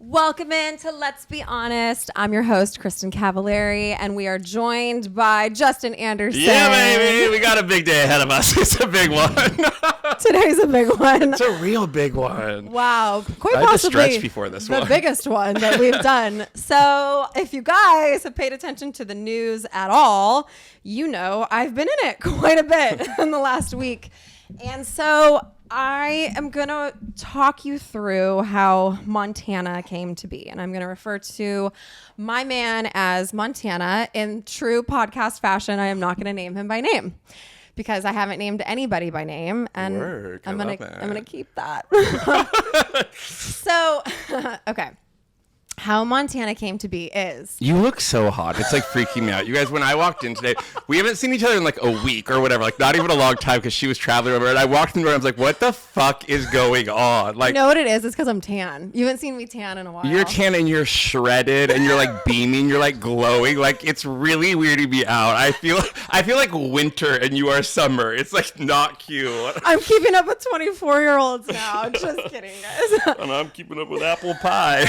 Welcome in to Let's Be Honest. I'm your host, Kristin Cavallari, and we are joined by Justin Anderson. Yeah, baby. We got a big day ahead of us. It's a big one. Today's a big one. It's a real big one. Wow. Quite I had to possibly stretch before this the one. biggest one that we've done. So if you guys have paid attention to the news at all, you know I've been in it quite a bit in the last week. And so I am going to talk you through how Montana came to be. And I'm going to refer to my man as Montana in true podcast fashion. I am not going to name him by name because I haven't named anybody by name. And I'm going to keep that. So, okay. How Montana came to be is... You look so hot. It's like freaking me out. You guys, when I walked in today, we haven't seen each other in like a week or whatever. Like not even a long time because she was traveling over. And I walked in the room and I was like, what the fuck is going on? Like, you know what it is? It's because I'm tan. You haven't seen me tan in a while. You're tan and you're shredded and you're like beaming. You're like glowing. Like it's really weird to be out. I feel like winter and you are summer. It's like not cute. I'm keeping up with 24-year-olds now. Just kidding, guys. And I'm keeping up with apple pie.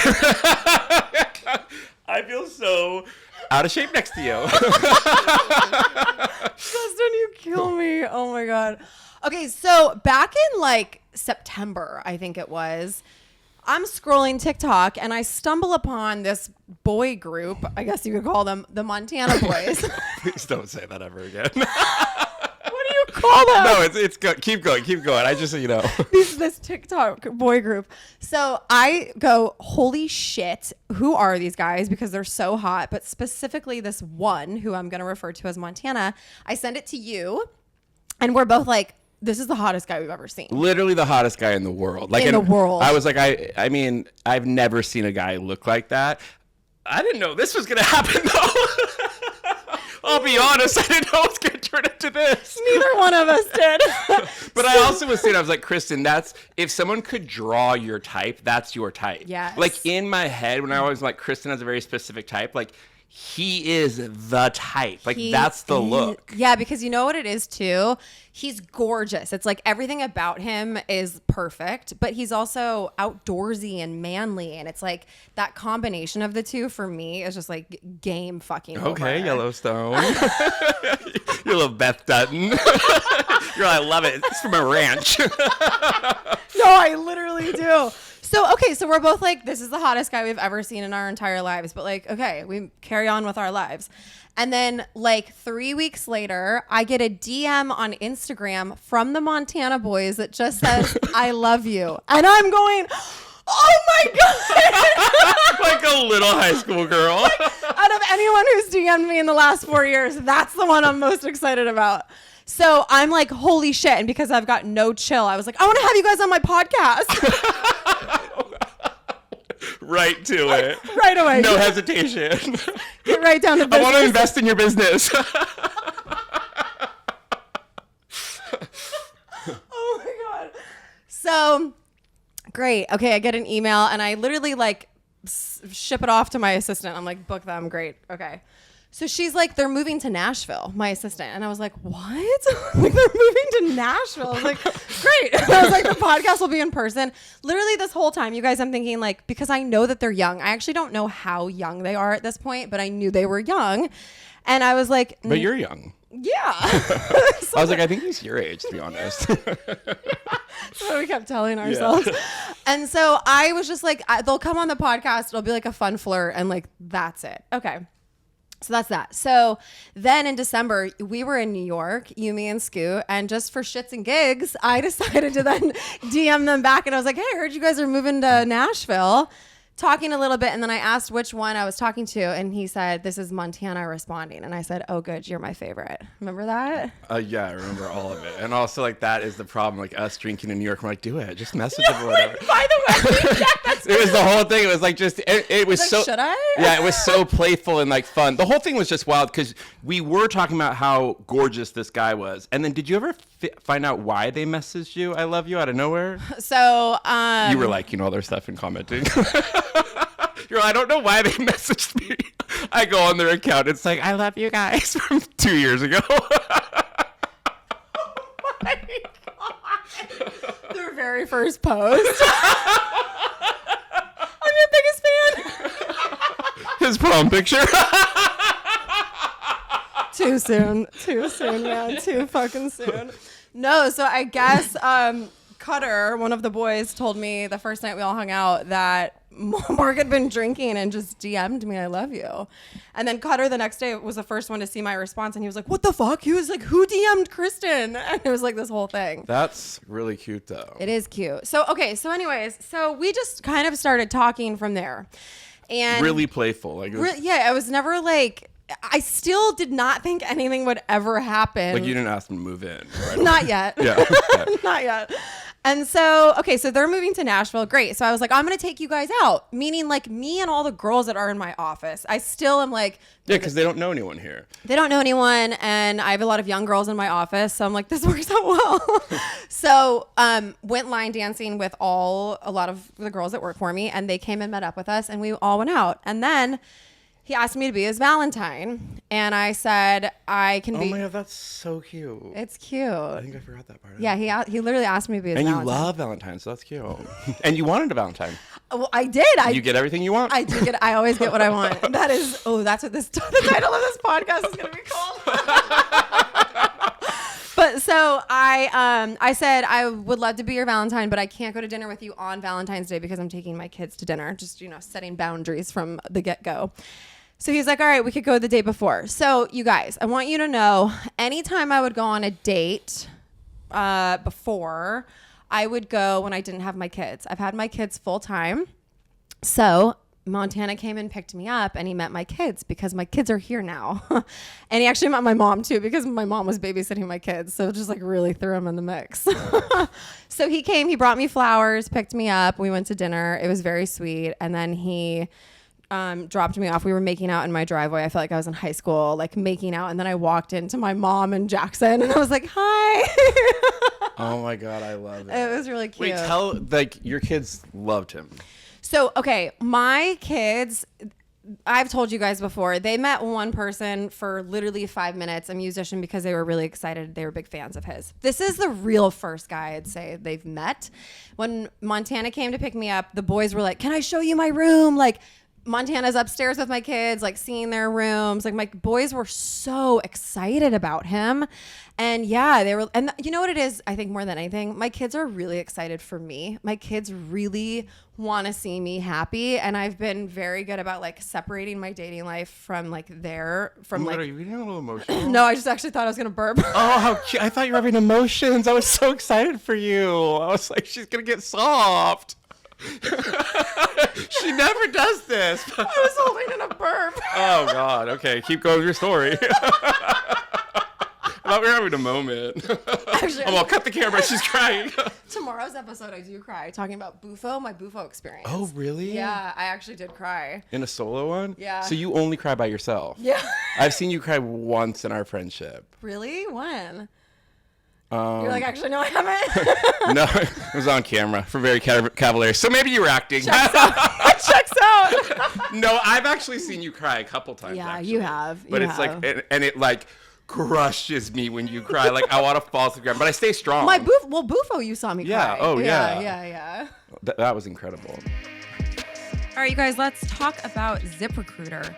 I feel so out of shape next to you. Justin, you kill me. Oh my God. Okay, so back in like September, I think it was, I'm scrolling TikTok and I stumble upon this boy group. I guess you could call them the Montana Boys. Please don't say that ever again. What do you call them? No, it's good. Keep going. I just, This TikTok boy group. So I go, holy shit, who are these guys? Because they're so hot. But specifically this one who I'm going to refer to as Montana. I send it to you and we're both like, this is the hottest guy we've ever seen. Literally the hottest guy in the world. Like in the world. I was like, I mean, I've never seen a guy look like that. I didn't know this was going to happen though. I'll be honest, I didn't know it was going to turn into this. Neither one of us did. But I also was saying, I was like, Kristin, if someone could draw your type, that's your type. Yes. Like in my head, when I was like, Kristin has a very specific type, like he is the type. Like that's the look. Yeah, because you know what it is too? He's gorgeous. It's like everything about him is perfect, but he's also outdoorsy and manly. And it's like that combination of the two for me is just like game fucking over. Okay, Yellowstone. You're a little Beth Dutton. You're like, I love it. It's from a ranch. No, I literally do. So, okay, so we're both like, this is the hottest guy we've ever seen in our entire lives. But like, okay, we carry on with our lives. And then like 3 weeks later, I get a DM on Instagram from the Montana Boys that just says, I love you. And I'm going, oh my God. Like a little high school girl. Like, out of anyone who's DM'd me in the last 4 years, that's the one I'm most excited about. So I'm like, holy shit. And because I've got no chill, I was like, I want to have you guys on my podcast. Right to it. Right away. No hesitation. Get right down to business. I want to invest in your business. Oh my God. So great. Okay. I get an email and I literally like ship it off to my assistant. I'm like, book them. Great. Okay. So she's like, they're moving to Nashville, my assistant. And I was like, what? Like, they're moving to Nashville. I was like, great. And I was like, the podcast will be in person. Literally this whole time, you guys, I'm thinking like, because I know that they're young. I actually don't know how young they are at this point, but I knew they were young. And I was like, but you're young. Yeah. I was like, I think he's your age, to be honest. That's what we kept telling ourselves. Yeah. And so I was just like, they'll come on the podcast. It'll be like a fun flirt. And like, that's it. Okay. So that's that. So then in December, we were in New York, you, me, and Scoot. And just for shits and gigs, I decided to then DM them back. And I was like, hey, I heard you guys are moving to Nashville. Talking a little bit. And then I asked which one I was talking to. And he said, this is Montana responding. And I said, oh, good. You're my favorite. Remember that? Yeah, I remember all of it. And also, like, that is the problem. Like, us drinking in New York, we're like, do it. Just message him or whatever. By the way, it was the whole thing. It was like, just, it was like, so. Should I? Yeah, it was so playful and like fun. The whole thing was just wild because we were talking about how gorgeous this guy was. And then did you ever find out why they messaged you, I love you, out of nowhere? So, you were liking all their stuff and commenting. You're like, I don't know why they messaged me. I go on their account. It's like, I love you guys from 2 years ago. Oh my God. Their very first post. I'm your biggest His prom picture. Too soon, man. Too fucking soon. No, so I guess Cutter, one of the boys, told me the first night we all hung out that Mark had been drinking and just DM'd me, "I love you." And then Cutter the next day was the first one to see my response, and he was like, "What the fuck?" He was like, "Who DM'd Kristin?" And it was like this whole thing. That's really cute, though. It is cute. So, okay. So anyways, so we just kind of started talking from there. And really playful. Like, yeah, I was never like, I still did not think anything would ever happen. Like, you didn't ask them to move in, right? Not yet. Yeah. Okay. Not yet. And so, okay, so they're moving to Nashville. Great. So I was like, I'm going to take you guys out. Meaning like me and all the girls that are in my office. I still am like. Yeah, because they don't know anyone here. They don't know anyone. And I have a lot of young girls in my office. So I'm like, this works out well. So went line dancing with a lot of the girls that work for me. And they came and met up with us. And we all went out. And then he asked me to be his Valentine. And I said, I can be. Oh my God, that's so cute. It's cute. I think I forgot that part. Yeah, he literally asked me to be his and Valentine. you love Valentine's, so that's cute. And you wanted a Valentine. Well, I did. You get everything you want? I do get. I always get what I want. That is. Oh, that's what the title of this podcast is going to be called. But so I said I would love to be your Valentine, but I can't go to dinner with you on Valentine's Day because I'm taking my kids to dinner. Just setting boundaries from the get-go. So he's like, all right, we could go the day before. So you guys, I want you to know, anytime I would go on a date before, I would go when I didn't have my kids. I've had my kids full time. So Montana came and picked me up and he met my kids because my kids are here now. And he actually met my mom too because my mom was babysitting my kids. So just like really threw him in the mix. So he came, he brought me flowers, picked me up. We went to dinner. It was very sweet. And then he dropped me off. We were making out in my driveway. I felt like I was in high school, like making out. And then I walked into my mom and Jackson and I was like, hi. Oh my God, I love it. It was really cute. Wait, your kids loved him. So, okay, my kids, I've told you guys before, they met one person for literally 5 minutes, a musician, because they were really excited. They were big fans of his. This is the real first guy I'd say they've met. When Montana came to pick me up, the boys were like, can I show you my room? Like, Montana's upstairs with my kids, like seeing their rooms. Like my boys were so excited about him. And yeah, they were, and you know what it is? I think more than anything, my kids are really excited for me. My kids really want to see me happy. And I've been very good about like separating my dating life from like Are you getting a little emotional? No, I just actually thought I was going to burp. Oh, how cute. I thought you were having emotions. I was so excited for you. I was like, she's going to get soft. She never does this. I was holding in a burp. Oh God. Okay, keep going with your story. I thought we were having a moment. Actually, I'll cut the camera. She's crying. Tomorrow's episode, I do cry, talking about my bufo experience. Oh, really? Yeah, I actually did cry. In a solo one? Yeah. So you only cry by yourself? Yeah. I've seen you cry once in our friendship. Really? When? You're like, actually, no, I haven't. No, it was on camera for very Cavallari. So maybe you were acting. Checks out. No, I've actually seen you cry a couple times. Yeah, actually. you have. But it's like, and it like crushes me when you cry. Like I want to fall to the ground, but I stay strong. Bufo, you saw me cry. Oh yeah. Yeah. That was incredible. All right, you guys, let's talk about ZipRecruiter.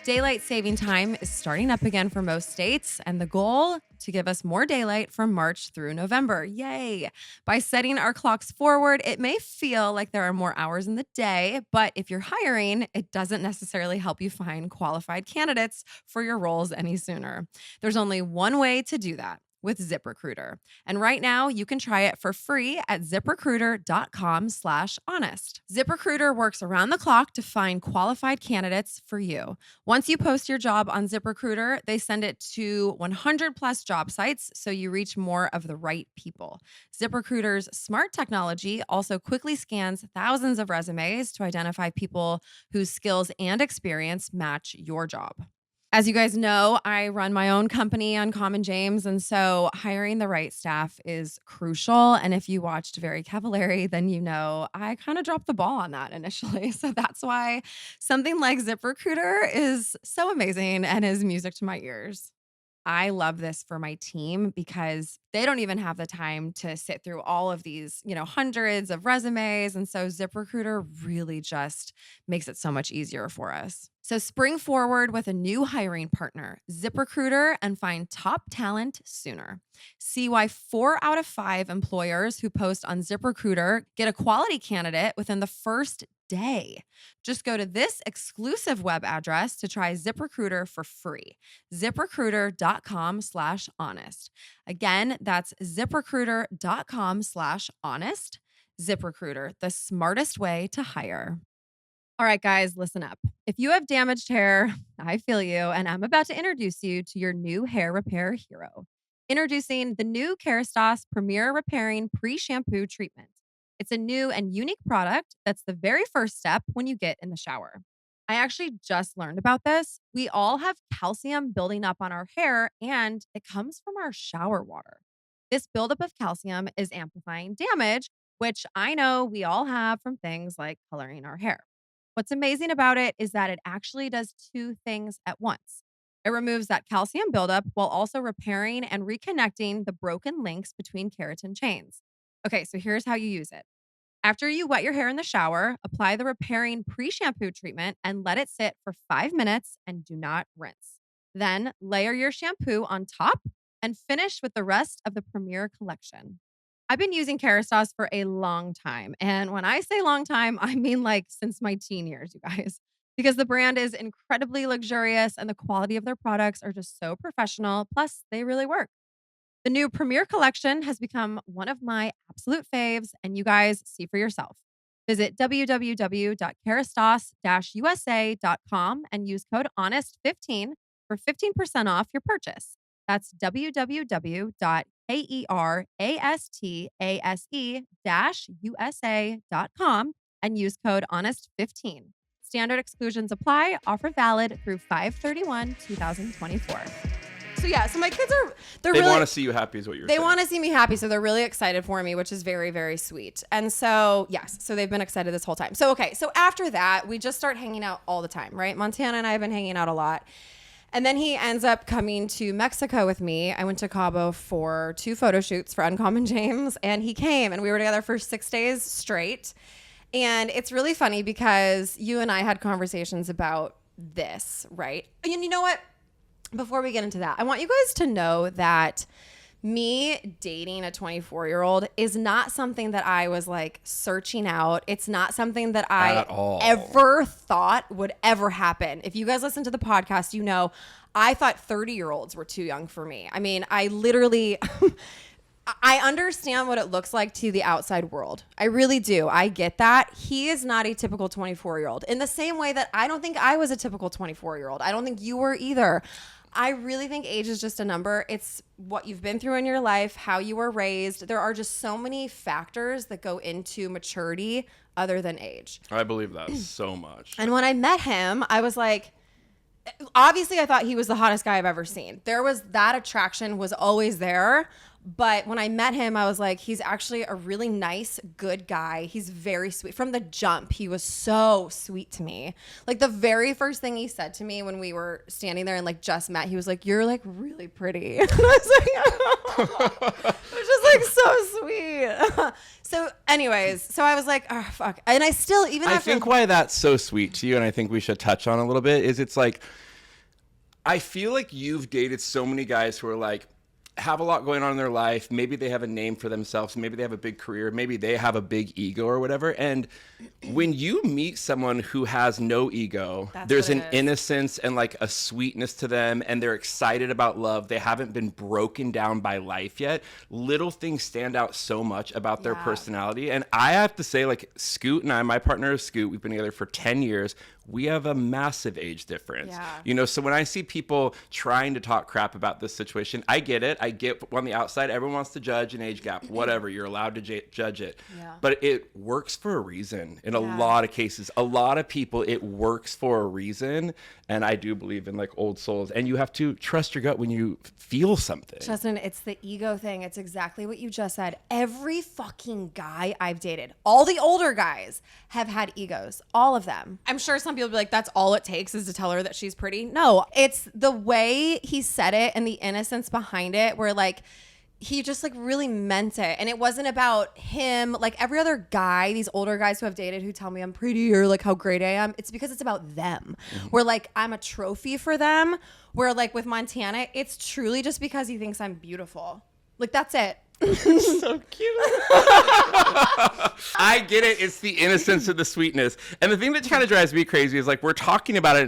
Daylight saving time is starting up again for most states, and the goal to give us more daylight from March through November. Yay! By setting our clocks forward, it may feel like there are more hours in the day, but if you're hiring, it doesn't necessarily help you find qualified candidates for your roles any sooner. There's only one way to do that. With ZipRecruiter. And right now you can try it for free at ZipRecruiter.com/honest. ZipRecruiter works around the clock to find qualified candidates for you. Once you post your job on ZipRecruiter, they send it to 100 plus job sites so you reach more of the right people. ZipRecruiter's smart technology also quickly scans thousands of resumes to identify people whose skills and experience match your job. As you guys know, I run my own company, Uncommon James, and so hiring the right staff is crucial. And if you watched Very Cavallari, then you know I kind of dropped the ball on that initially. So that's why something like ZipRecruiter is so amazing and is music to my ears. I love this for my team because they don't even have the time to sit through all of these, hundreds of resumes. And so ZipRecruiter really just makes it so much easier for us. So spring forward with a new hiring partner, ZipRecruiter, and find top talent sooner. See why 4 out of 5 employers who post on ZipRecruiter get a quality candidate within the first day. Just go to this exclusive web address to try ZipRecruiter for free. ZipRecruiter.com/honest. Again, that's ZipRecruiter.com/honest. ZipRecruiter, the smartest way to hire. All right, guys, listen up. If you have damaged hair, I feel you, and I'm about to introduce you to your new hair repair hero. Introducing the new Kerastase Premier Repairing Pre-Shampoo Treatment. It's a new and unique product that's the very first step when you get in the shower. I actually just learned about this. We all have calcium building up on our hair, and it comes from our shower water. This buildup of calcium is amplifying damage, which I know we all have from things like coloring our hair. What's amazing about it is that it actually does 2 things at once. It removes that calcium buildup while also repairing and reconnecting the broken links between keratin chains. Okay, so here's how you use it. After you wet your hair in the shower, apply the repairing pre-shampoo treatment and let it sit for 5 minutes and do not rinse. Then layer your shampoo on top and finish with the rest of the Premier collection. I've been using Kerastase for a long time. And when I say long time, I mean like since my teen years, you guys, because the brand is incredibly luxurious and the quality of their products are just so professional. Plus, they really work. The new Premier collection has become one of my absolute faves, and you guys see for yourself. Visit www.kerastase-usa.com and use code HONEST15 for 15% off your purchase. That's www.kerastase-usa.com and use code HONEST15. Standard exclusions apply. Offer valid through 5/31/2024. So yeah, so my kids they really want to see you happy is what you're saying. They want to see me happy, so they're really excited for me, which is very, very sweet. And so, yes, so they've been excited this whole time. So, okay, so after that, we just start hanging out all the time, right? Montana and I have been hanging out a lot. And then he ends up coming to Mexico with me. I went to Cabo for 2 photo shoots for Uncommon James, and he came, and we were together for 6 days straight. And it's really funny because you and I had conversations about this, right? And you know what? Before we get into that, I want you guys to know that me dating a 24-year-old is not something that I was like searching out. It's not something that I ever thought would ever happen. If you guys listen to the podcast, you know, I thought 30-year-olds were too young for me. I mean, I literally, I understand what it looks like to the outside world. I really do. I get that. He is not a typical 24-year-old in the same way that I don't think I was a typical 24-year-old. I don't think you were either. I really think age is just a number. It's what you've been through in your life, how you were raised. There are just so many factors that go into maturity other than age. I believe that so much. And when I met him, I was like, obviously I thought he was the hottest guy I've ever seen. That attraction was always there. But when I met him, I was like, he's actually a really nice, good guy. He's very sweet. From the jump, he was so sweet to me. Like the very first thing he said to me when we were standing there and like just met, he was like, "You're like really pretty." And I was like, oh. It was just like so sweet. So anyways, so I was like, oh, fuck. And I still, even after. I think why that's so sweet to you, and I think we should touch on a little bit, is it's like, I feel like you've dated so many guys who are like, have a lot going on in their life. Maybe they have a name for themselves. Maybe they have a big career. Maybe they have a big ego or whatever. And when you meet someone who has no ego, there's an innocence and like a sweetness to them, and they're excited about love. They haven't been broken down by life yet. Little things stand out so much about their personality. And I have to say, like, Scoot and I, my partner is Scoot, we've been together for 10 years. We have a massive age difference. Yeah. You know, so when I see people trying to talk crap about this situation, I get it. I get on the outside, everyone wants to judge an age gap, whatever. You're allowed to judge it. Yeah. But it works for a reason in a lot of cases. A lot of people, it works for a reason. And I do believe in like old souls. And you have to trust your gut when you feel something. Justin, it's the ego thing. It's exactly what you just said. Every fucking guy I've dated, all the older guys have had egos. All of them. I'm sure some people will be like, that's all it takes is to tell her that she's pretty. No, it's the way he said it and the innocence behind it, where like, he just like really meant it. And it wasn't about him. Like every other guy, these older guys who I've dated who tell me I'm pretty or like how great I am, it's because it's about them. Where like I'm a trophy for them. Where like with Montana, it's truly just because he thinks I'm beautiful. Like that's it. So cute. I get it. It's the innocence of the sweetness. And the thing that kind of drives me crazy is like we're talking about it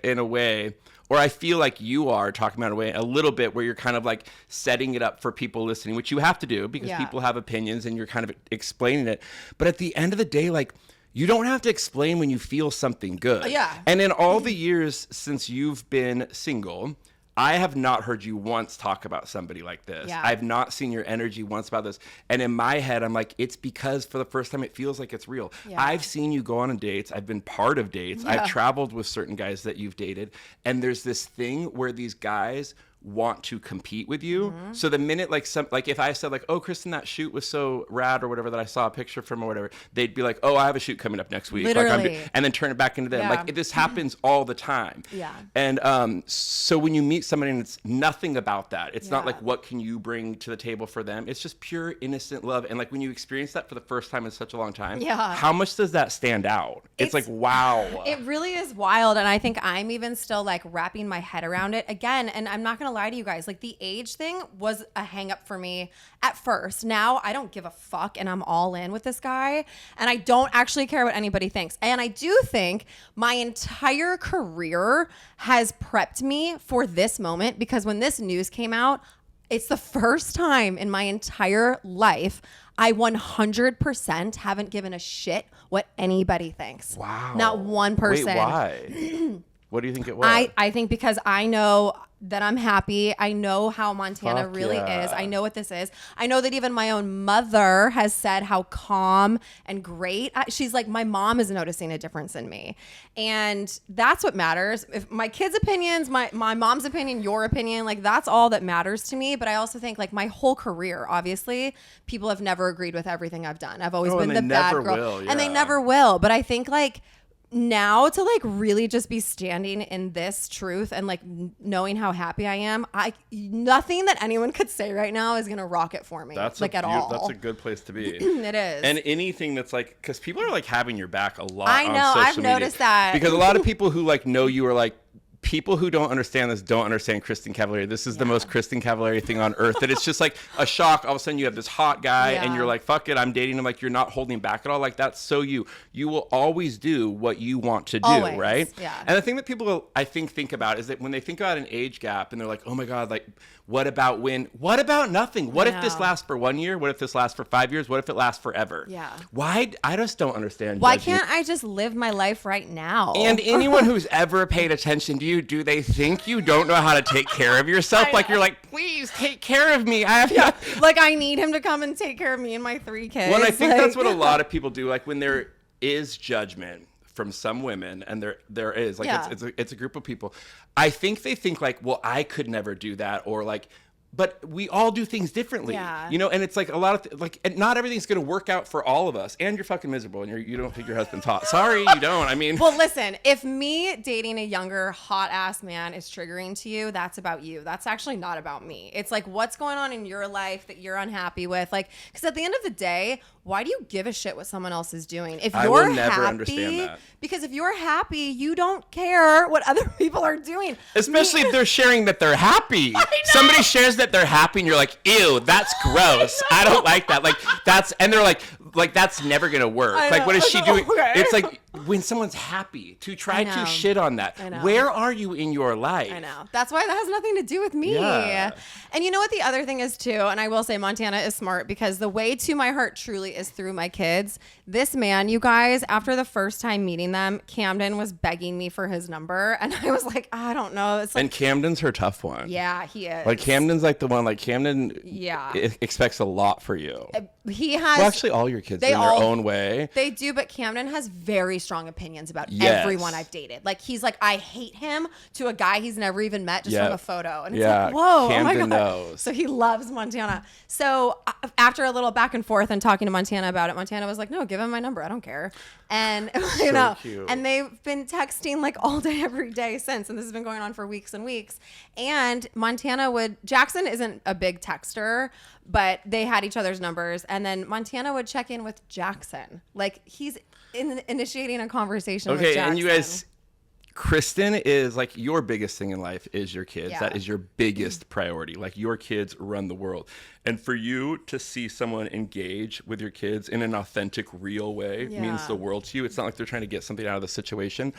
in a way, or I feel like you are talking about it in a way a little bit where you're kind of like setting it up for people listening, which you have to do because people have opinions and you're kind of explaining it. But at the end of the day, like you don't have to explain when you feel something good. Yeah. And in all the years since you've been single, I have not heard you once talk about somebody like this. Yeah. I've not seen your energy once about this. And in my head, I'm like, it's because for the first time, it feels like it's real. Yeah. I've seen you go on dates. I've been part of dates. Yeah. I've traveled with certain guys that you've dated. And there's this thing where these guys want to compete with you. So the minute like if I said like, oh, Kristin, that shoot was so rad or whatever that I saw a picture from or whatever, they'd be like, oh, I have a shoot coming up next week. Literally. Like, and then turn it back into them. Yeah. Like this happens all the time. Yeah. And so when you meet somebody and it's nothing about that, it's not Yeah. like what can you bring to the table for them? It's just pure innocent love. And like when you experience that for the first time in such a long time, how much does that stand out? It's like, wow. It really is wild. And I think I'm even still like wrapping my head around it again. And I'm not going to lie to you guys. Like the age thing was a hang up for me at first. Now I don't give a fuck and I'm all in with this guy. And I don't actually care what anybody thinks. And I do think my entire career has prepped me for this moment because when this news came out, it's the first time in my entire life I 100% haven't given a shit what anybody thinks. Wow. Not one person. Wait, why? What do you think it was? I think because I know that I'm happy. I know how Montana Fuck really yeah. is. I know what this is. I know that even my own mother has said how calm and great. She's like, my mom is noticing a difference in me. And that's what matters. If my kids' opinions, my mom's opinion, your opinion, like that's all that matters to me. But I also think like my whole career, obviously, people have never agreed with everything I've done. I've always been the bad girl. And they never will. But I think like now to like really just be standing in this truth and like knowing how happy I am, nothing that anyone could say right now is gonna rock it for me. That's all. That's a good place to be. It is. And anything that's like, because people are like having your back a lot. I know. On social I've media. noticed that because a lot of people who like know you are like. People who don't understand this don't understand Kristin Cavallari. This is the most Kristin Cavallari thing on earth. That it's just like a shock. All of a sudden you have this hot guy and you're like, fuck it, I'm dating him. Like you're not holding back at all. Like that's so you. You will always do what you want to do, always. right? Yeah. And the thing that people I think about is that when they think about an age gap and they're like, oh my God, like what about when? What about nothing? What if this lasts for 1 year? What if this lasts for 5 years? What if it lasts forever? Yeah. Why? I just don't understand. Why can't I just live my life right now? And anyone who's ever paid attention to you, do they think you don't know how to take care of yourself? Like you're like, please take care of me. I have like I need him to come and take care of me and my 3 kids. Well, I think that's what a lot of people do. Like when there is judgment from some women, and there is like it's a group of people. I think they think like, well, I could never do that, or like. But we all do things differently, you know, and it's like a lot of and not everything's going to work out for all of us. And you're fucking miserable, and you don't think your husband's hot. Sorry, you don't. I mean, well, listen, if me dating a younger hot ass man is triggering to you, that's about you. That's actually not about me. It's like what's going on in your life that you're unhappy with, like because at the end of the day, why do you give a shit what someone else is doing? If you're I will never happy, understand that. Because if you're happy, you don't care what other people are doing. Especially if they're sharing that they're happy. Somebody shares that they're happy and you're like, ew, that's gross. I don't like that. Like and they're like that's never gonna work. Like what is she doing? Okay. It's like when someone's happy to try to shit on that. Where are you in your life? I know. That's why that has nothing to do with me. Yeah. And you know what the other thing is too, and I will say Montana is smart because the way to my heart truly is through my kids. This man, you guys, after the first time meeting them, Camden was begging me for his number and I was like, I don't know. It's like, and Camden's her tough one. Yeah, he is. Like Camden's like the one, like Camden expects a lot for you. He has. Well, actually all your kids in their own way. They do, but Camden has very strong opinions about everyone I've dated. Like he's like, I hate him to a guy he's never even met just from a photo. And it's like, whoa, Camden oh my God. knows. So he loves Montana. So after a little back and forth and talking to Montana about it, Montana was like, no, give him my number. I don't care. And Cute. and they've been texting like all day, every day since, and this has been going on for weeks and weeks. And Jackson isn't a big texter, but they had each other's numbers, and then Montana would check in with Jackson, like he's initiating a conversation with Jackson. And you guys, Kristin is like, your biggest thing in life is your kids. Yeah. That is your biggest priority. Like, your kids run the world. And for you to see someone engage with your kids in an authentic, real way means the world to you. It's not like they're trying to get something out of the situation.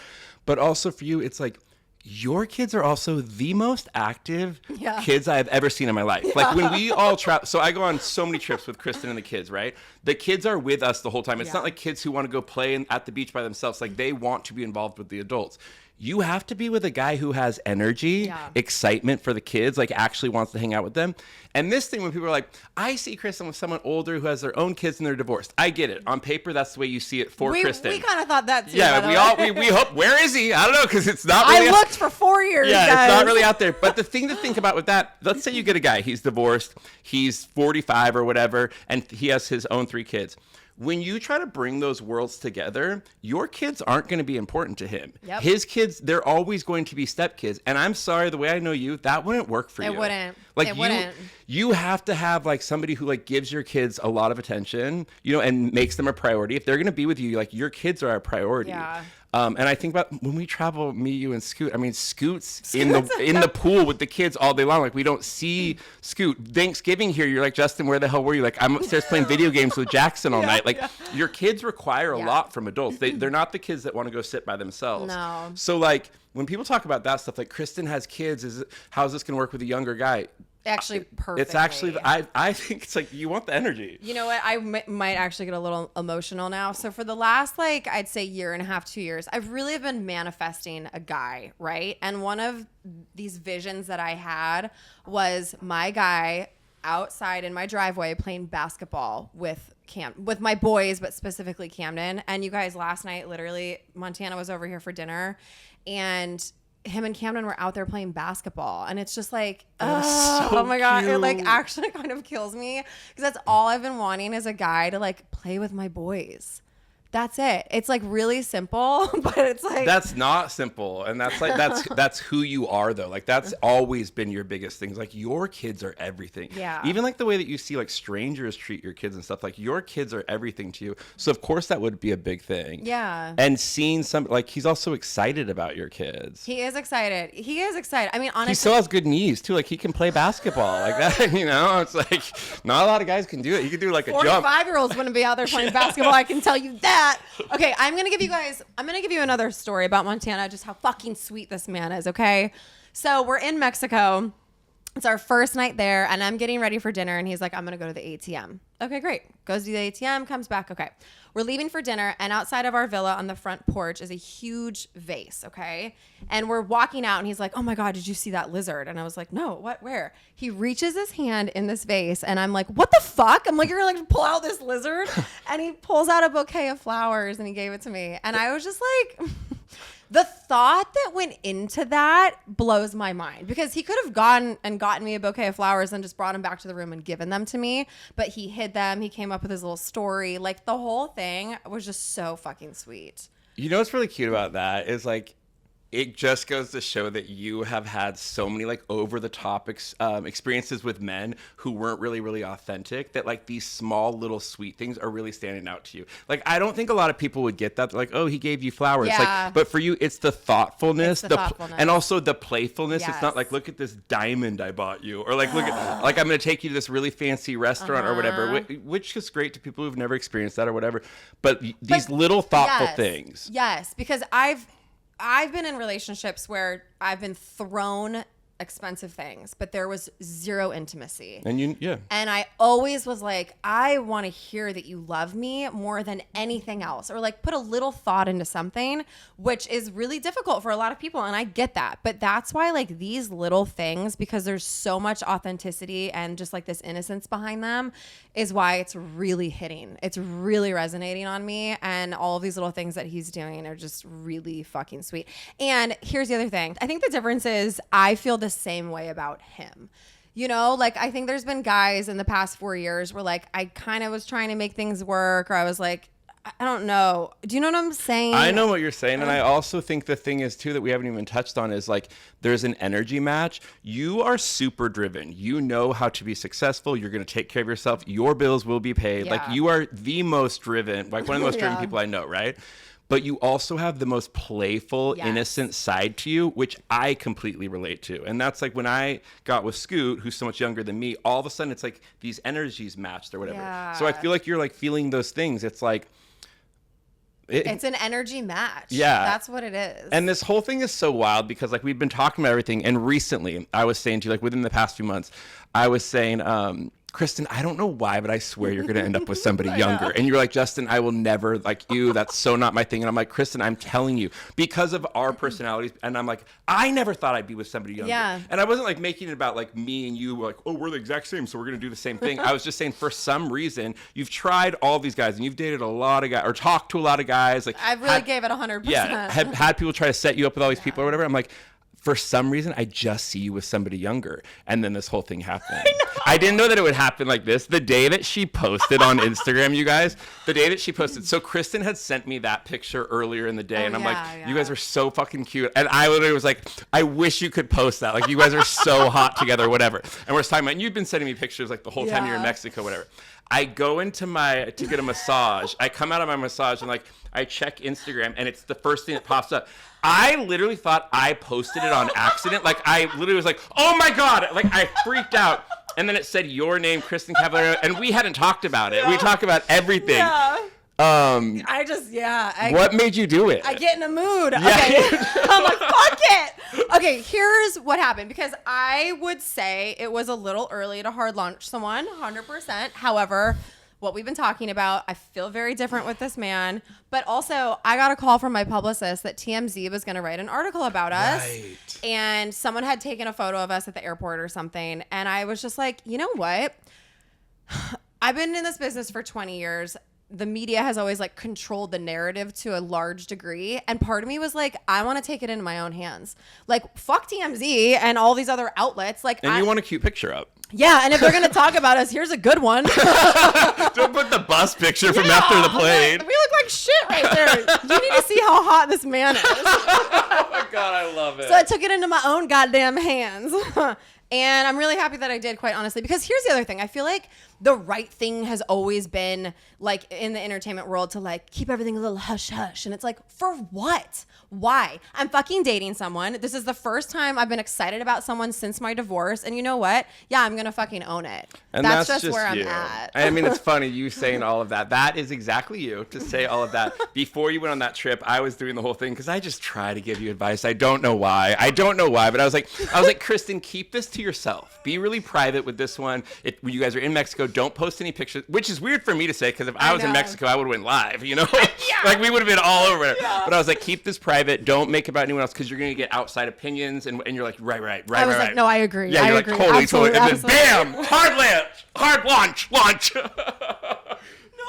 But also for you, it's like, your kids are also the most active kids I've ever seen in my life. Like, when we all travel, so I go on so many trips with Kristin and the kids, right? The kids are with us the whole time. It's not like kids who want to go play at the beach by themselves. Like, they want to be involved with the adults. You have to be with a guy who has energy, excitement for the kids, like actually wants to hang out with them. And this thing, when people are like, I see Kristin with someone older who has their own kids and they're divorced. I get it. On paper, that's the way you see it for Kristin. We kind of thought that too. Yeah, we hope. Where is he? I don't know, because it's not really. I looked for 4 years. Yeah, guys. It's not really out there. But the thing to think about with that, let's say you get a guy, he's divorced, he's 45 or whatever, and he has his own 3 kids. When you try to bring those worlds together, your kids aren't going to be important to him. Yep. His kids, they're always going to be stepkids. And I'm sorry, the way I know you, that wouldn't work for you. It wouldn't. Like, it wouldn't. You have to have like somebody who like gives your kids a lot of attention, and makes them a priority. If they're going to be with you, like, your kids are a priority. Yeah. And I think about when we travel, me, you, and Scoot. I mean, Scoot's in the pool with the kids all day long. Like, we don't see Scoot. Thanksgiving here, you're like, Justin, where the hell were you? Like, I'm upstairs playing video games with Jackson all night. Like, your kids require a lot from adults. They're not the kids that want to go sit by themselves. No. So, like, when people talk about that stuff, like, Kristin has kids, how's this going to work with a younger guy? Actually, perfectly. It's actually, I think it's like, you want the energy. You know what? I might actually get a little emotional now. So for the last, like, I'd say year and a half, 2 years, I've really been manifesting a guy, right? And one of these visions that I had was my guy outside in my driveway playing basketball with my boys, but specifically Camden. And you guys, last night, literally, Montana was over here for dinner, and him and Camden were out there playing basketball, and it's just like, oh my God, it like actually kind of kills me, because that's all I've been wanting, is a guy to like play with my boys. That's it. It's like really simple, but it's like, that's not simple. And that's like, that's who you are though. Like, that's always been your biggest things. Like, your kids are everything. Yeah. Even like the way that you see like strangers treat your kids and stuff, like, your kids are everything to you. So of course that would be a big thing. Yeah. And seeing like, he's also excited about your kids. He is excited. I mean, honestly, He still has good knees too. Like, he can play basketball like that, it's like, not a lot of guys can do it. He can do like a jump. 45-year-olds wouldn't be out there playing basketball. I can tell you that. Okay, I'm going to give you another story about Montana, just how fucking sweet this man is, okay? So we're in Mexico. It's our first night there, and I'm getting ready for dinner, and he's like, I'm going to go to the ATM. Okay, great. Goes to the ATM, comes back. Okay. We're leaving for dinner, and outside of our villa on the front porch is a huge vase, okay? And we're walking out, and he's like, oh my God, did you see that lizard? And I was like, no, what, where? He reaches his hand in this vase, and I'm like, what the fuck? I'm like, you're going to like pull out this lizard? And he pulls out a bouquet of flowers, and he gave it to me. And I was just like... The thought that went into that blows my mind, because he could have gone and gotten me a bouquet of flowers and just brought them back to the room and given them to me. But he hid them. He came up with his little story. Like, the whole thing was just so fucking sweet. You know what's really cute about that is, like, it just goes to show that you have had so many like over the top experiences with men who weren't really, really authentic, that like these small little sweet things are really standing out to you. Like, I don't think a lot of people would get that. They're like, oh, he gave you flowers. Yeah. Like, but for you, it's the thoughtfulness, thoughtfulness. And also the playfulness. Yes. It's not like, look at this diamond I bought you, or like, look at, like, I'm going to take you to this really fancy restaurant or whatever, which is great to people who've never experienced that or whatever. But these little thoughtful things. Yes, because I've been in relationships where I've been thrown expensive things, but there was zero intimacy. And And I always was like, I want to hear that you love me more than anything else, or like put a little thought into something, which is really difficult for a lot of people. And I get that, but that's why like these little things, because there's so much authenticity and just like this innocence behind them, is why it's really hitting. It's really resonating on me. And all of these little things that he's doing are just really fucking sweet. And here's the other thing. I think the difference is I feel the same way about him. You know, like, I think there's been guys in the past 4 years where like I kind of was trying to make things work, or I was like, I don't know. Do you know what I'm saying? I know what you're saying. And I also think the thing is, too, that we haven't even touched on is like there's an energy match. You are super driven. You know how to be successful. You're going to take care of yourself. Your bills will be paid. Yeah. Like you are the most driven, like one of the most driven people I know, right? But you also have the most playful, innocent side to you, which I completely relate to. And that's like when I got with Scoot, who's so much younger than me, all of a sudden it's like these energies matched or whatever. Yeah. So I feel like you're like feeling those things. It's like, it's an energy match. Yeah. That's what it is. And this whole thing is so wild because like we've been talking about everything. And recently I was saying to you, like within the past few months, I was saying, Kristin, I don't know why, but I swear you're going to end up with somebody younger. And you're like, Justin, I will never like you. That's so not my thing. And I'm like, Kristin, I'm telling you, because of our personalities. And I'm like, I never thought I'd be with somebody younger. Yeah. And I wasn't like making it about like me and you, like, oh, we're the exact same, so we're going to do the same thing. I was just saying for some reason, you've tried all these guys and you've dated a lot of guys or talked to a lot of guys. Like I really gave it 100%. Yeah, had people try to set you up with all these people or whatever. I'm like, for some reason, I just see you with somebody younger. And then this whole thing happened. I didn't know that it would happen like this. The day that she posted on Instagram, you guys, so Kristin had sent me that picture earlier in the day. And I'm like, you guys are so fucking cute. And I literally was like, I wish you could post that. Like, you guys are so hot together, whatever. And we're talking about, and you've been sending me pictures like the whole time you're in Mexico, whatever. I go into to get a massage. I come out of my massage and like, I check Instagram and it's the first thing that pops up. I literally thought I posted it on accident. Like I literally was like, oh my God. Like I freaked out. And then it said your name, Kristin Cavallari. And we hadn't talked about it. We talk about everything. Yeah. What made you do it? I get in a mood. Yeah. Okay. I'm like, fuck it. Okay, here's what happened. Because I would say it was a little early to hard launch someone, 100%. However, what we've been talking about, I feel very different with this man. But also, I got a call from my publicist that TMZ was going to write an article about us. Right. And someone had taken a photo of us at the airport or something. And I was just like, you know what? I've been in this business for 20 years. The media has always like controlled the narrative to a large degree. And part of me was like, I want to take it into my own hands. Like, fuck TMZ and all these other outlets. Like, and you want a cute picture up. Yeah, and if they're going to talk about us, here's a good one. Don't put the bus picture from after the plane. We look like shit right there. You need to see how hot this man is. Oh my God, I love it. So I took it into my own goddamn hands. And I'm really happy that I did, quite honestly, because here's the other thing. I feel like the right thing has always been, like, in the entertainment world to, like, keep everything a little hush-hush. And it's like, for what? Why? I'm fucking dating someone. This is the first time I've been excited about someone since my divorce. And you know what? Yeah, I'm going to fucking own it. And that's just where you. I'm at. I mean, it's funny you saying all of that. That is exactly you to say all of that. Before you went on that trip, I was doing the whole thing because I just try to give you advice. I don't know why, but I was like, Kristin, keep this to yourself. Be really private with this one. If you guys are in Mexico, don't post any pictures, which is weird for me to say because if I was in Mexico, I would have went live, you know? Like we would have been all over it. Yeah. But I was like, keep this private. Don't make it about anyone else because you're going to get outside opinions. And you're like, right. I was like, no, I agree. Yeah, you're like, totally. Absolutely. And then bam, hard launch. No,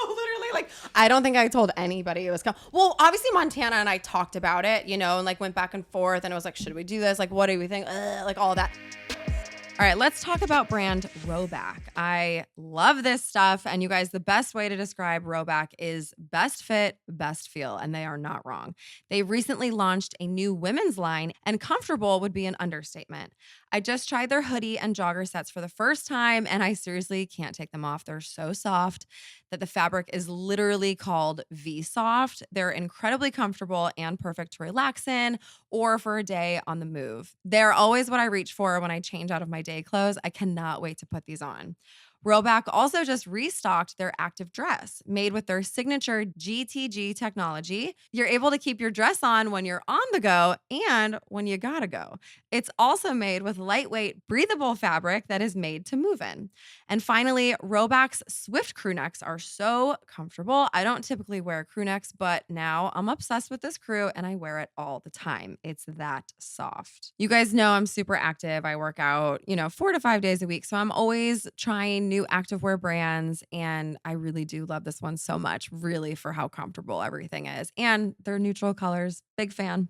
literally, like, I don't think I told anybody it was coming. Well, obviously Montana and I talked about it, you know, and like went back and forth and it was like, should we do this? Like, what do we think? Like all that. All right, let's talk about brand Rhoback. I love this stuff. And you guys, the best way to describe Rhoback is best fit, best feel. And they are not wrong. They recently launched a new women's line, and comfortable would be an understatement. I just tried their hoodie and jogger sets for the first time, and I seriously can't take them off. They're so soft that the fabric is literally called V-Soft. They're incredibly comfortable and perfect to relax in or for a day on the move. They're always what I reach for when I change out of my day clothes. I cannot wait to put these on. Rhoback also just restocked their active dress made with their signature GTG technology. You're able to keep your dress on when you're on the go and when you gotta go. It's also made with lightweight, breathable fabric that is made to move in. And finally, Rhoback's Swift crew necks are so comfortable. I don't typically wear crew necks, but now I'm obsessed with this crew and I wear it all the time. It's that soft. You guys know I'm super active. I work out, 4 to 5 days a week. So I'm always trying new activewear brands. And I really do love this one so much, really, for how comfortable everything is. And they're neutral colors. Big fan.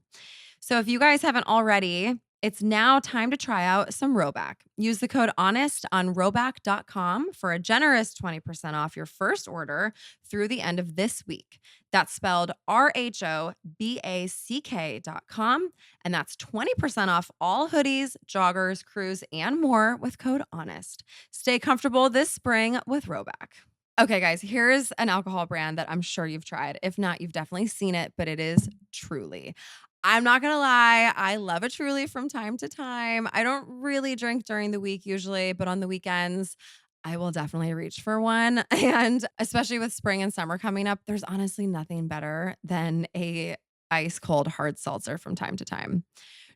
So if you guys haven't already, It's now time to try out some Rhoback. Use the code HONEST on Rhoback.com for a generous 20% off your first order through the end of this week. That's spelled RHOBACK.com. And that's 20% off all hoodies, joggers, crews, and more with code HONEST. Stay comfortable this spring with Rhoback. Okay, guys, here's an alcohol brand that I'm sure you've tried. If not, you've definitely seen it, but it is Truly. I'm not going to lie. I love a Truly from time to time. I don't really drink during the week usually, but on the weekends, I will definitely reach for one. And especially with spring and summer coming up, there's honestly nothing better than a ice cold hard seltzer from time to time.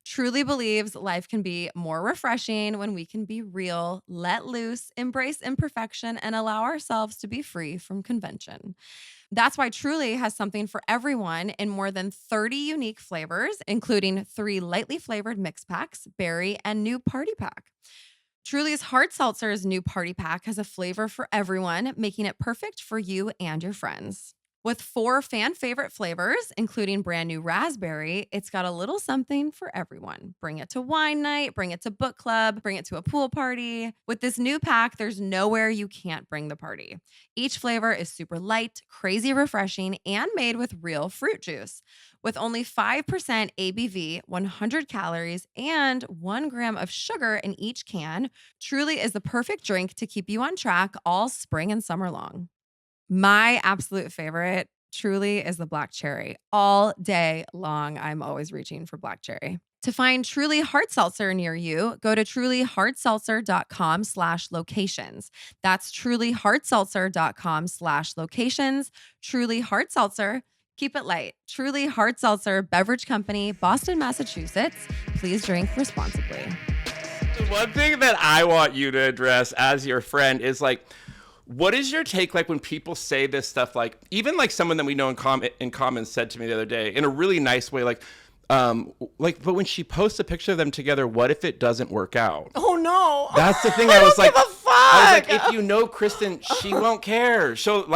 Truly believes life can be more refreshing when we can be real, let loose, embrace imperfection, and allow ourselves to be free from convention. That's why Truly has something for everyone in more than 30 unique flavors, including 3 lightly flavored mix packs, berry, and new party pack. Truly's Hard Seltzer's new party pack has a flavor for everyone, making it perfect for you and your friends. With 4 fan favorite flavors, including brand new raspberry, it's got a little something for everyone. Bring it to wine night, bring it to book club, bring it to a pool party. With this new pack, there's nowhere you can't bring the party. Each flavor is super light, crazy refreshing, and made with real fruit juice. With only 5% ABV, 100 calories, and 1 gram of sugar in each can, Truly is the perfect drink to keep you on track all spring and summer long. My absolute favorite, Truly, is the black cherry. All day long, I'm always reaching for black cherry. To find Truly Hard Seltzer near you, go to trulyhardseltzer.com/locations. That's trulyhardseltzer.com/locations. Truly Hard Seltzer. Keep it light. Truly Hard Seltzer Beverage Company, Boston, Massachusetts. Please drink responsibly. One thing that I want you to address as your friend is like, what is your take like when people say this stuff? Like, even like someone that we know in common said to me the other day in a really nice way, but when she posts a picture of them together, what if it doesn't work out? Oh no. That's the thing. I was like, if you know Kristin, she won't care. She'll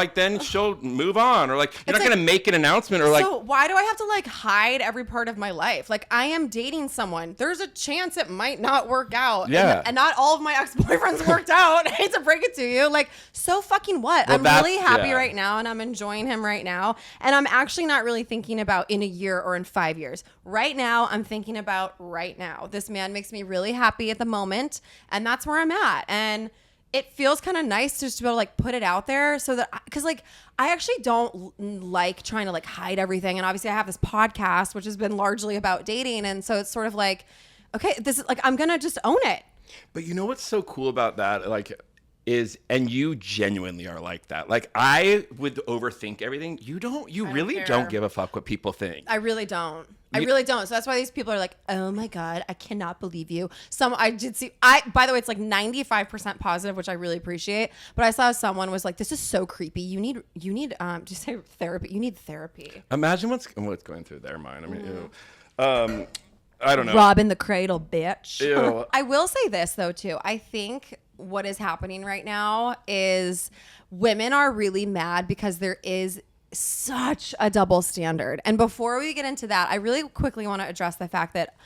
move on, or like, you're not going to make an announcement or like. So why do I have to like hide every part of my life? Like, I am dating someone. There's a chance it might not work out. Yeah. And not all of my ex-boyfriends worked out. I hate to break it to you. Like, so fucking what? Well, I'm really happy right now, and I'm enjoying him right now. And I'm actually not really thinking about in a year or in 5 years. Right now, I'm thinking about right now. This man makes me really happy at the moment, and that's where I'm at. And it feels kind of nice just to be able to like put it out there so that, because like I actually don't like trying to like hide everything. And obviously I have this podcast, which has been largely about dating. And so it's sort of like, okay, this is like, I'm going to just own it. But you know what's so cool about that? Like, and you genuinely are like that. Like, I would overthink everything. You really don't give a fuck what people think. I really don't. I really don't. So that's why these people are like, oh my God, I cannot believe you. By the way, it's like 95% positive, which I really appreciate. But I saw someone was like, this is so creepy. You need just say therapy. You need therapy. Imagine what's going through their mind. I mean, ew. I don't know. Robbing the cradle, bitch. Ew. I will say this though, too. I think what is happening right now is women are really mad because there is such a double standard. And before we get into that, I really quickly want to address the fact that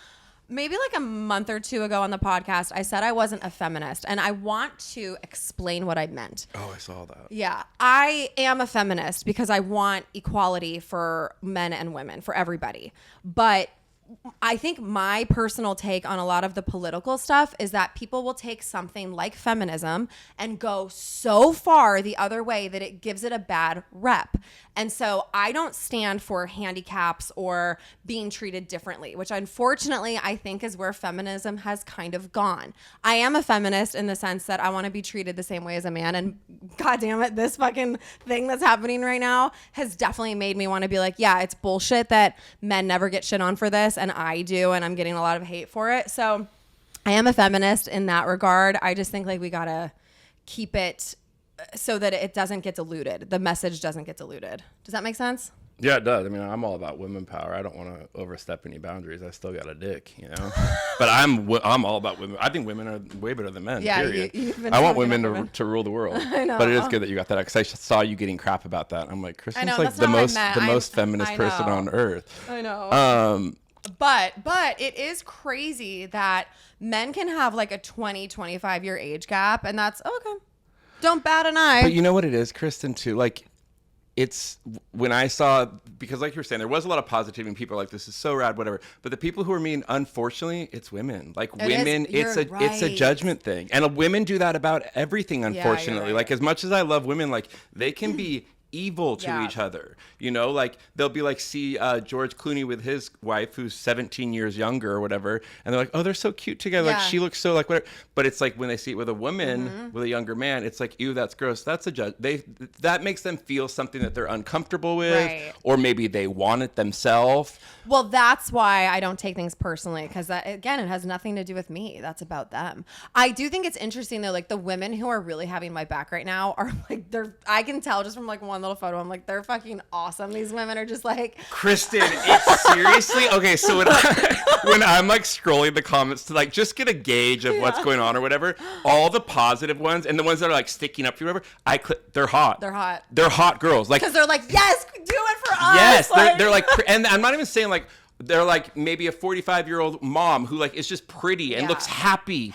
maybe like a month or 2 ago on the podcast, I said I wasn't a feminist, and I want to explain what I meant. Oh, I saw that. Yeah, I am a feminist because I want equality for men and women, for everybody. But I think my personal take on a lot of the political stuff is that people will take something like feminism and go so far the other way that it gives it a bad rep. And so I don't stand for handicaps or being treated differently, which unfortunately I think is where feminism has kind of gone. I am a feminist in the sense that I want to be treated the same way as a man. And God damn it, this fucking thing that's happening right now has definitely made me want to be like, yeah, it's bullshit that men never get shit on for this. And I do, and I'm getting a lot of hate for it. So I am a feminist in that regard. I just think like we gotta keep it so that it doesn't get diluted. The message doesn't get diluted. Does that make sense? Yeah, it does. I mean, I'm all about women power. I don't want to overstep any boundaries. I still got a dick, you know. But I'm all about women. I think women are way better than men. Yeah, period. I want women to rule the world. I know. But it is good that you got that, because I saw you getting crap about that. I'm like, Kristin's like the most feminist person on earth. I know. But it is crazy that men can have like a 20-25 year age gap, and that's okay. Don't bat an eye. But you know what it is, Kristin, too? Like, it's when I saw, because like you were saying, there was a lot of positivity and people are like, this is so rad, whatever. But the people who are mean, unfortunately, it's women. Like women, it's a judgment thing. And women do that about everything, unfortunately. Like as much as I love women, like they can be evil to each other, you know, like they'll be like, see George Clooney with his wife who's 17 years younger or whatever, and they're like, oh, they're so cute together, like she looks so like whatever. But it's like when they see it with a woman with a younger man, it's like, ew, that's gross. That's a judge. That makes them feel something that they're uncomfortable with, or maybe they want it themselves. Well, that's why I don't take things personally, because that, again, it has nothing to do with me. That's about them. I do think it's interesting though, like the women who are really having my back right now are like, I can tell just from like one little photo, I'm like, they're fucking awesome. These women are just like, Kristin, it's seriously okay. So when I'm like scrolling the comments to like just get a gauge of what's going on or whatever, all the positive ones and the ones that are like sticking up for you, whatever, I click. They're hot. They're hot girls. Like, because they're like, yes, do it for us. Yes, they're like, and I'm not even saying like. They're like maybe a 45-year-old mom who like is just pretty and looks happy,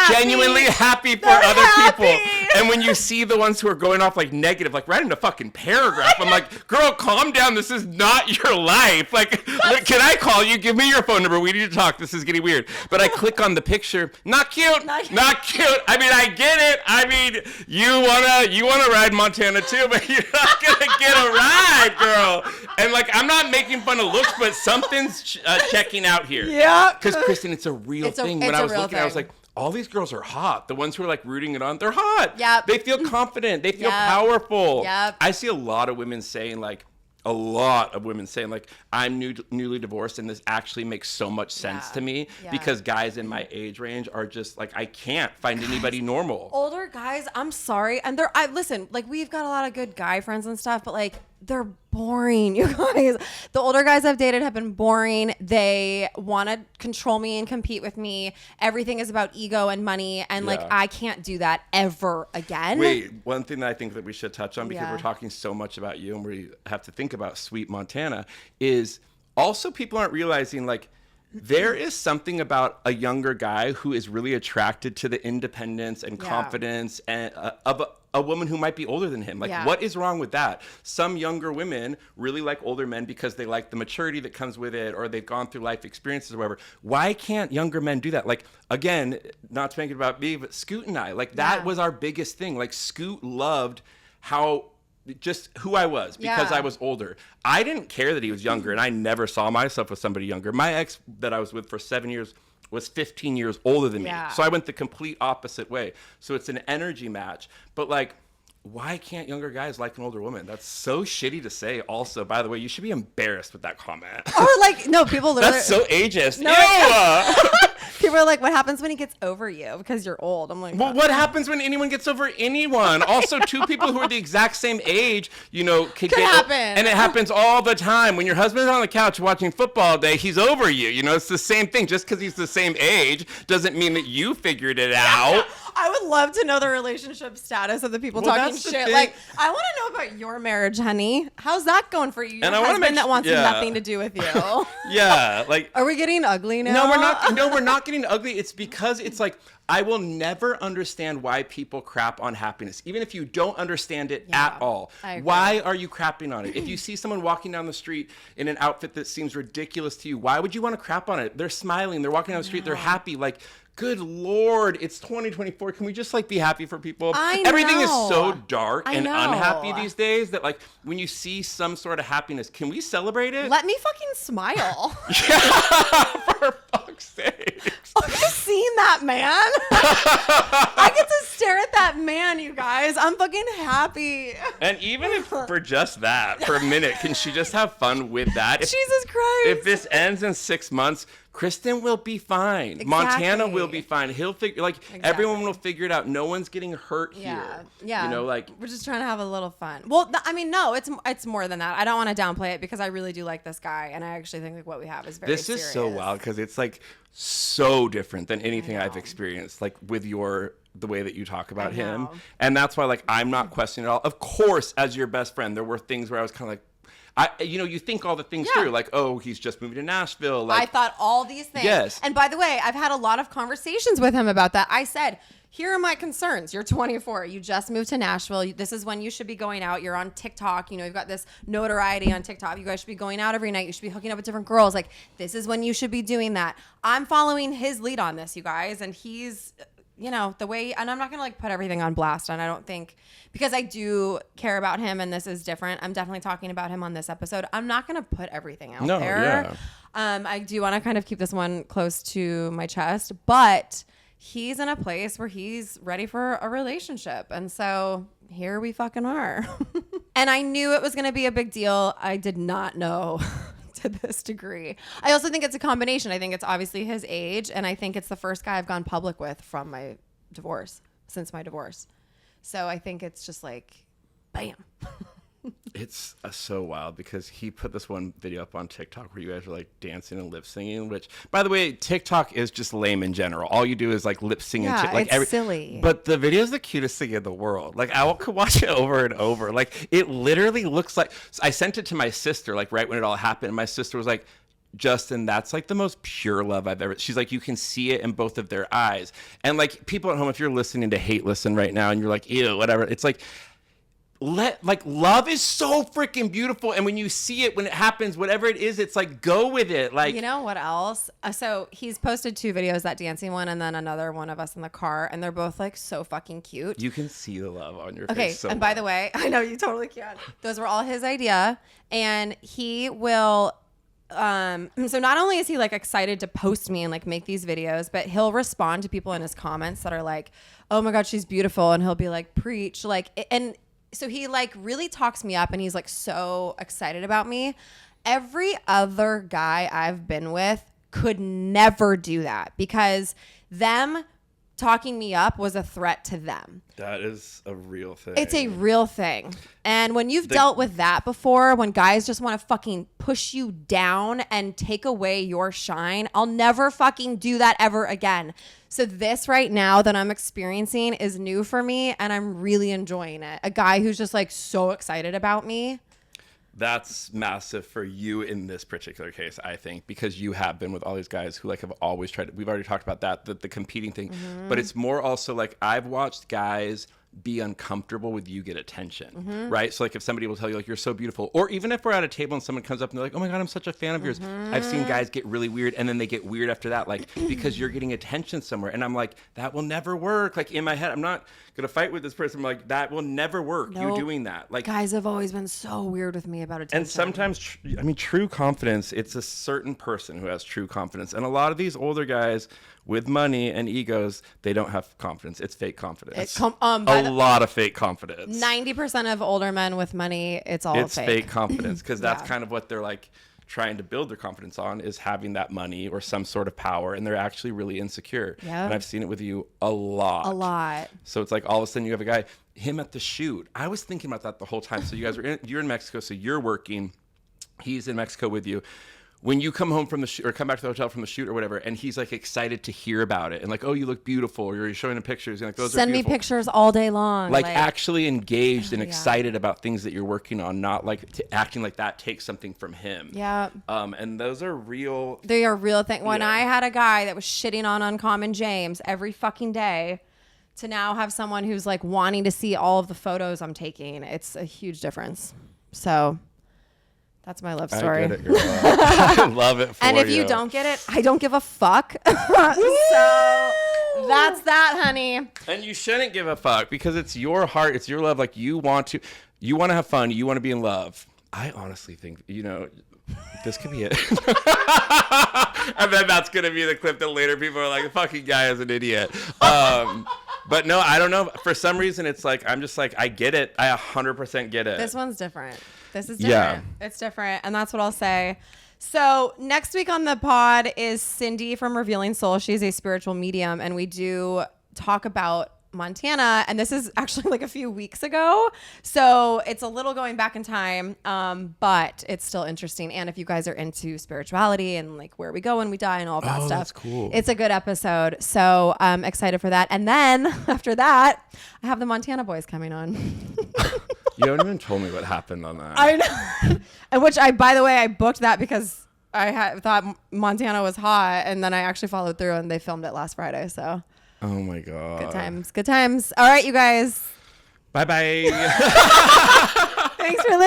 genuinely happy for other people. And when you see the ones who are going off like negative, like writing a fucking paragraph, I'm like, girl, calm down. This is not your life. Like, can I call you? Give me your phone number. We need to talk. This is getting weird. But I click on the picture. Not cute. Not cute. I mean, I get it. I mean, you wanna ride Montana too, but you're not gonna get a ride, girl. And like, I'm not making fun of looks, but something's checking out here. Yeah. Because Kristin, it's a real thing. When I was looking, I was like, all these girls are hot. The ones who are like rooting it on, they're hot. Yep. They feel confident. They feel powerful. Yep. I see a lot of women saying like, I'm newly divorced and this actually makes so much sense to me because guys in my age range are just like, I can't find anybody normal. Older guys, I'm sorry. And listen, like we've got a lot of good guy friends and stuff, but like they're boring, you guys. The older guys I've dated have been boring. They want to control me and compete with me. Everything is about ego and money. And like, I can't do that ever again. Wait, one thing that I think that we should touch on, because we're talking so much about you and we have to think about sweet Montana, is also people aren't realizing like, there is something about a younger guy who is really attracted to the independence and confidence and of a woman who might be older than him. Like, what is wrong with that? Some younger women really like older men because they like the maturity that comes with it, or they've gone through life experiences or whatever. Why can't younger men do that? Like, again, not to make it about me, but Scoot and I, like that was our biggest thing. Like, Scoot loved just who I was because I was older. I didn't care that he was younger, and I never saw myself with somebody younger. My ex that I was with for 7 years was 15 years older than me. So I went the complete opposite way. So it's an energy match. But like, why can't younger guys like an older woman? That's so shitty to say. Also, by the way, you should be embarrassed with that comment. Or like, no, people literally. That's so ageist. No, people are like, what happens when he gets over you because you're old? I'm like, well, what happens when anyone gets over anyone? Also, two people who are the exact same age, you know, could get happen. And it happens all the time. When your husband's on the couch watching football all day, he's over you. You know, it's the same thing. Just because he's the same age doesn't mean that you figured it out. I would love to know the relationship status of the people talking shit. Like, I want to know about your marriage, honey. How's that going for you? Your husband that wants nothing to do with you. Like, are we getting ugly now? No, we're not. No, we're not getting ugly. It's because it's like, I will never understand why people crap on happiness, even if you don't understand it at all. Why are you crapping on it? If you see someone walking down the street in an outfit that seems ridiculous to you, why would you want to crap on it? They're smiling. They're walking down the street. They're happy. Like, good Lord, it's 2024. Can we just like be happy for people? Everything is so dark and unhappy these days that like when you see some sort of happiness, can we celebrate it? Let me fucking smile. For fuck's sake. Have you seen that man? I get to stare at that man, you guys. I'm fucking happy. And even if for just that, for a minute, can she just have fun with that? Jesus Christ. If this ends in 6 months, Kristin will be fine. Exactly. Montana will be fine. He'll figure, everyone will figure it out. No one's getting hurt here. Yeah. You know, like, we're just trying to have a little fun. Well, I mean, no, it's more than that. I don't want to downplay it because I really do like this guy, and I actually think like what we have is very serious. This is so wild because it's like so different than anything I've experienced, like with the way that you talk about him. And that's why, like, I'm not questioning it at all. Of course, as your best friend, there were things where I was kind of like, you think all the things through, like, oh, he's just moving to Nashville. Like, I thought all these things. Yes. And by the way, I've had a lot of conversations with him about that. I said, here are my concerns. You're 24. You just moved to Nashville. This is when you should be going out. You're on TikTok. You've got this notoriety on TikTok. You guys should be going out every night. You should be hooking up with different girls. Like, this is when you should be doing that. I'm following his lead on this, you guys. And he's, the way, and I'm not going to like put everything on blast. And I don't think, because I do care about him and this is different. I'm definitely talking about him on this episode. I'm not going to put everything out there. Yeah. I do want to kind of keep this one close to my chest, but he's in a place where he's ready for a relationship. And so here we fucking are. And I knew it was going to be a big deal. I did not know to this degree. I also think it's a combination. I think it's obviously his age. And I think it's the first guy I've gone public with from my divorce, since my divorce. So I think it's just like, bam. It's so wild because he put this one video up on TikTok where you guys are like dancing and lip singing, which, by the way, TikTok is just lame in general. All you do is like lip sing and like it's silly. But the video is the cutest thing in the world. Like I could watch it over and over. Like it literally looks like, I sent it to my sister like right when it all happened. And my sister was like, Justin, that's like the most pure love I've ever. She's like, you can see it in both of their eyes. And like people at home, if you're listening to Hate Listen right now and you're like, ew, whatever, it's like, love is so freaking beautiful, and when you see it, when it happens, whatever it is, it's like, go with it. Like, you know what else? So he's posted 2 videos, that dancing one and then another one of us in the car, and they're both like so fucking cute. You can see the love on your face. Okay, So and by the way, I know you totally can. Those were all his idea, and he will. So not only is he like excited to post me and like make these videos, but he'll respond to people in his comments that are like, "Oh my God, she's beautiful," and he'll be like, "Preach!" Like, and so he like really talks me up and he's like so excited about me. Every other guy I've been with could never do that because them talking me up was a threat to them. That is a real thing. It's a real thing. And when you've dealt with that before, when guys just want to fucking push you down and take away your shine, I'll never fucking do that ever again. So this right now that I'm experiencing is new for me and I'm really enjoying it. A guy who's just like so excited about me. That's massive for you in this particular case, I think, because you have been with all these guys who like have always tried. We've already talked about that, the competing thing, but it's more also like I've watched guys be uncomfortable with you get attention, right? So like if somebody will tell you like you're so beautiful, or even if we're at a table and someone comes up and they're like, oh my God, I'm such a fan of yours. I've seen guys get really weird and then they get weird after that, like because you're getting attention somewhere. And I'm like, that will never work. Like in my head, I'm not gonna fight with this person. I'm like, that will never work. Nope. You doing that. Like guys have always been so weird with me about attention. And sometimes, true confidence, it's a certain person who has true confidence. And a lot of these older guys with money and egos, they don't have confidence. It's fake confidence. A lot of fake confidence. 90% of older men with money, it's fake confidence because that's kind of what they're like trying to build their confidence on, is having that money or some sort of power, and they're actually really insecure. Yep. And I've seen it with you a lot. So it's like all of a sudden you have a guy, him at the shoot. I was thinking about that the whole time. So you guys you're in Mexico, so you're working. He's in Mexico with you. When you come home from the shoot or come back to the hotel from the shoot or whatever, and he's like excited to hear about it and like, oh, you look beautiful, or you're showing him pictures and like, those send are beautiful. Me pictures all day long. Like actually engaged and excited about things that you're working on, not like acting like that takes something from him. Yeah. And those are real. They are real thing. When I had a guy that was shitting on Uncommon James every fucking day, to now have someone who's like wanting to see all of the photos I'm taking, it's a huge difference. So that's my love story. I get it, girl. I love it for you. And if you don't get it, I don't give a fuck. So that's that, honey. And you shouldn't give a fuck because it's your heart. It's your love. Like you want to have fun. You want to be in love. I honestly think, this could be it. And then that's going to be the clip that later people are like, the fucking guy is an idiot. But no, I don't know. For some reason, it's like, I'm just like, I get it. I 100% get it. This one's different. This is different. Yeah. It's different. And that's what I'll say. So next week on the pod is Cindy from Revealing Soul. She's a spiritual medium. And we do talk about Montana. And this is actually like a few weeks ago. So it's a little going back in time. But it's still interesting. And if you guys are into spirituality and like where we go when we die and all that stuff. That's cool. It's a good episode. So I'm excited for that. And then after that, I have the Montana boys coming on. You haven't even told me what happened on that. I know. And which by the way, I booked that because I thought Montana was hot, and then I actually followed through, and they filmed it last Friday. So. Oh my God. Good times. Good times. All right, you guys. Bye-bye. Thanks for listening.